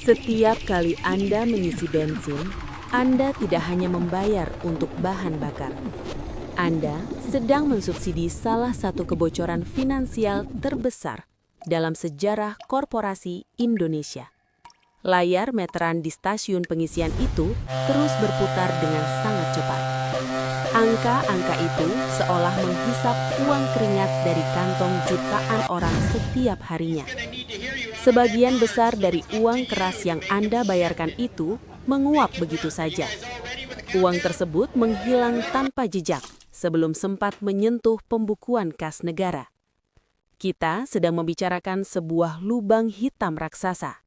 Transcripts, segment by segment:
Setiap kali Anda mengisi bensin, Anda tidak hanya membayar untuk bahan bakar. Anda sedang mensubsidi salah satu kebocoran finansial terbesar dalam sejarah korporasi Indonesia. Layar meteran di stasiun pengisian itu terus berputar dengan sangat cepat. Angka-angka itu seolah menghisap uang keringat dari kantong jutaan orang setiap harinya. Sebagian besar dari uang keras yang Anda bayarkan itu menguap begitu saja. Uang tersebut menghilang tanpa jejak sebelum sempat menyentuh pembukuan kas negara. Kita sedang membicarakan sebuah lubang hitam raksasa.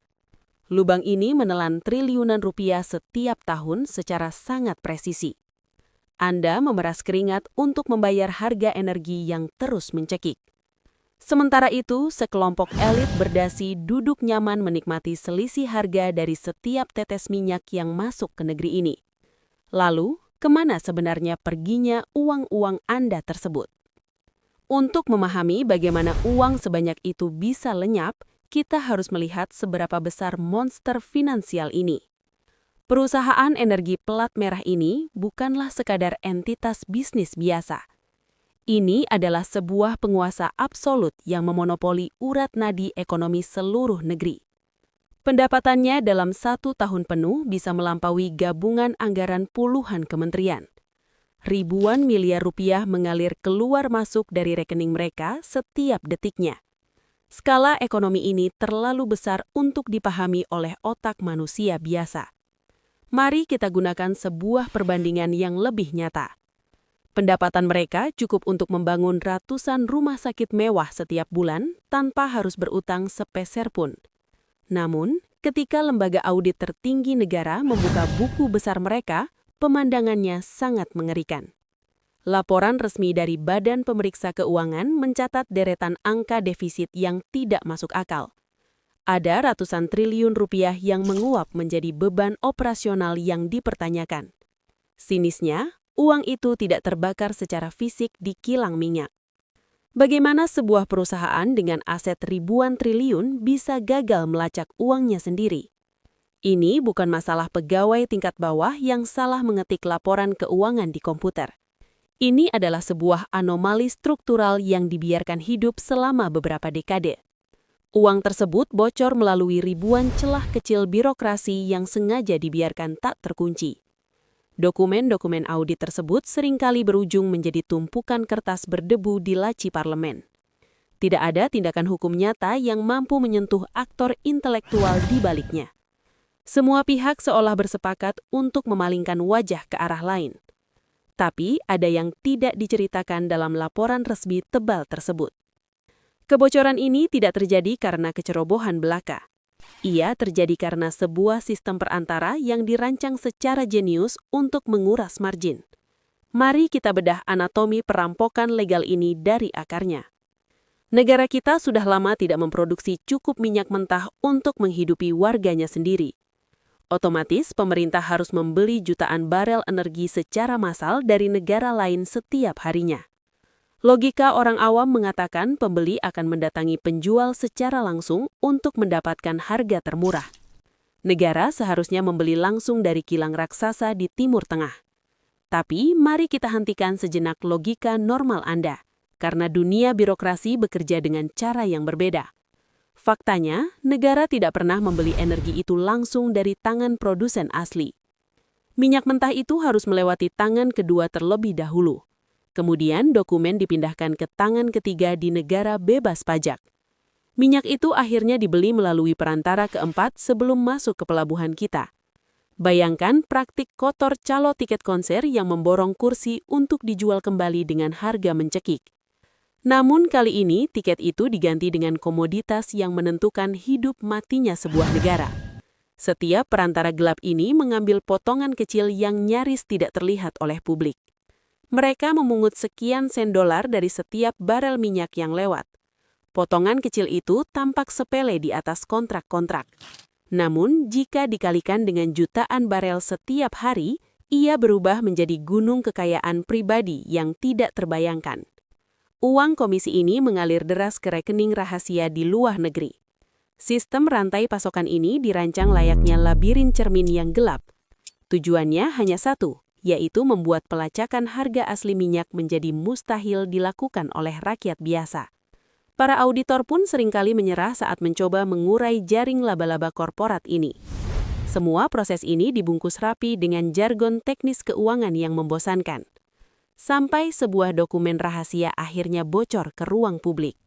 Lubang ini menelan triliunan rupiah setiap tahun secara sangat presisi. Anda memeras keringat untuk membayar harga energi yang terus mencekik. Sementara itu, sekelompok elit berdasi duduk nyaman menikmati selisih harga dari setiap tetes minyak yang masuk ke negeri ini. Lalu, kemana sebenarnya perginya uang-uang Anda tersebut? Untuk memahami bagaimana uang sebanyak itu bisa lenyap, kita harus melihat seberapa besar monster finansial ini. Perusahaan energi pelat merah ini bukanlah sekadar entitas bisnis biasa. Ini adalah sebuah penguasa absolut yang memonopoli urat nadi ekonomi seluruh negeri. Pendapatannya dalam 1 tahun penuh bisa melampaui gabungan anggaran puluhan kementerian. Ribuan miliar rupiah mengalir keluar masuk dari rekening mereka setiap detiknya. Skala ekonomi ini terlalu besar untuk dipahami oleh otak manusia biasa. Mari kita gunakan sebuah perbandingan yang lebih nyata. Pendapatan mereka cukup untuk membangun ratusan rumah sakit mewah setiap bulan tanpa harus berutang sepeser pun. Namun, ketika lembaga audit tertinggi negara membuka buku besar mereka, pemandangannya sangat mengerikan. Laporan resmi dari Badan Pemeriksa Keuangan mencatat deretan angka defisit yang tidak masuk akal. Ada ratusan triliun rupiah yang menguap menjadi beban operasional yang dipertanyakan. Sinisnya, uang itu tidak terbakar secara fisik di kilang minyak. Bagaimana sebuah perusahaan dengan aset ribuan triliun bisa gagal melacak uangnya sendiri? Ini bukan masalah pegawai tingkat bawah yang salah mengetik laporan keuangan di komputer. Ini adalah sebuah anomali struktural yang dibiarkan hidup selama beberapa dekade. Uang tersebut bocor melalui ribuan celah kecil birokrasi yang sengaja dibiarkan tak terkunci. Dokumen-dokumen audit tersebut seringkali berujung menjadi tumpukan kertas berdebu di laci parlemen. Tidak ada tindakan hukum nyata yang mampu menyentuh aktor intelektual di baliknya. Semua pihak seolah bersepakat untuk memalingkan wajah ke arah lain. Tapi ada yang tidak diceritakan dalam laporan resmi tebal tersebut. Kebocoran ini tidak terjadi karena kecerobohan belaka. Ia terjadi karena sebuah sistem perantara yang dirancang secara jenius untuk menguras margin. Mari kita bedah anatomi perampokan legal ini dari akarnya. Negara kita sudah lama tidak memproduksi cukup minyak mentah untuk menghidupi warganya sendiri. Otomatis, pemerintah harus membeli jutaan barel energi secara massal dari negara lain setiap harinya. Logika orang awam mengatakan pembeli akan mendatangi penjual secara langsung untuk mendapatkan harga termurah. Negara seharusnya membeli langsung dari kilang raksasa di Timur Tengah. Tapi mari kita hentikan sejenak logika normal Anda, karena dunia birokrasi bekerja dengan cara yang berbeda. Faktanya, negara tidak pernah membeli energi itu langsung dari tangan produsen asli. Minyak mentah itu harus melewati tangan kedua terlebih dahulu. Kemudian dokumen dipindahkan ke tangan ketiga di negara bebas pajak. Minyak itu akhirnya dibeli melalui perantara keempat sebelum masuk ke pelabuhan kita. Bayangkan praktik kotor calo tiket konser yang memborong kursi untuk dijual kembali dengan harga mencekik. Namun kali ini tiket itu diganti dengan komoditas yang menentukan hidup matinya sebuah negara. Setiap perantara gelap ini mengambil potongan kecil yang nyaris tidak terlihat oleh publik. Mereka memungut sekian sen dolar dari setiap barel minyak yang lewat. Potongan kecil itu tampak sepele di atas kontrak-kontrak. Namun, jika dikalikan dengan jutaan barel setiap hari, ia berubah menjadi gunung kekayaan pribadi yang tidak terbayangkan. Uang komisi ini mengalir deras ke rekening rahasia di luar negeri. Sistem rantai pasokan ini dirancang layaknya labirin cermin yang gelap. Tujuannya hanya satu, yaitu membuat pelacakan harga asli minyak menjadi mustahil dilakukan oleh rakyat biasa. Para auditor pun seringkali menyerah saat mencoba mengurai jaring laba-laba korporat ini. Semua proses ini dibungkus rapi dengan jargon teknis keuangan yang membosankan. Sampai sebuah dokumen rahasia akhirnya bocor ke ruang publik.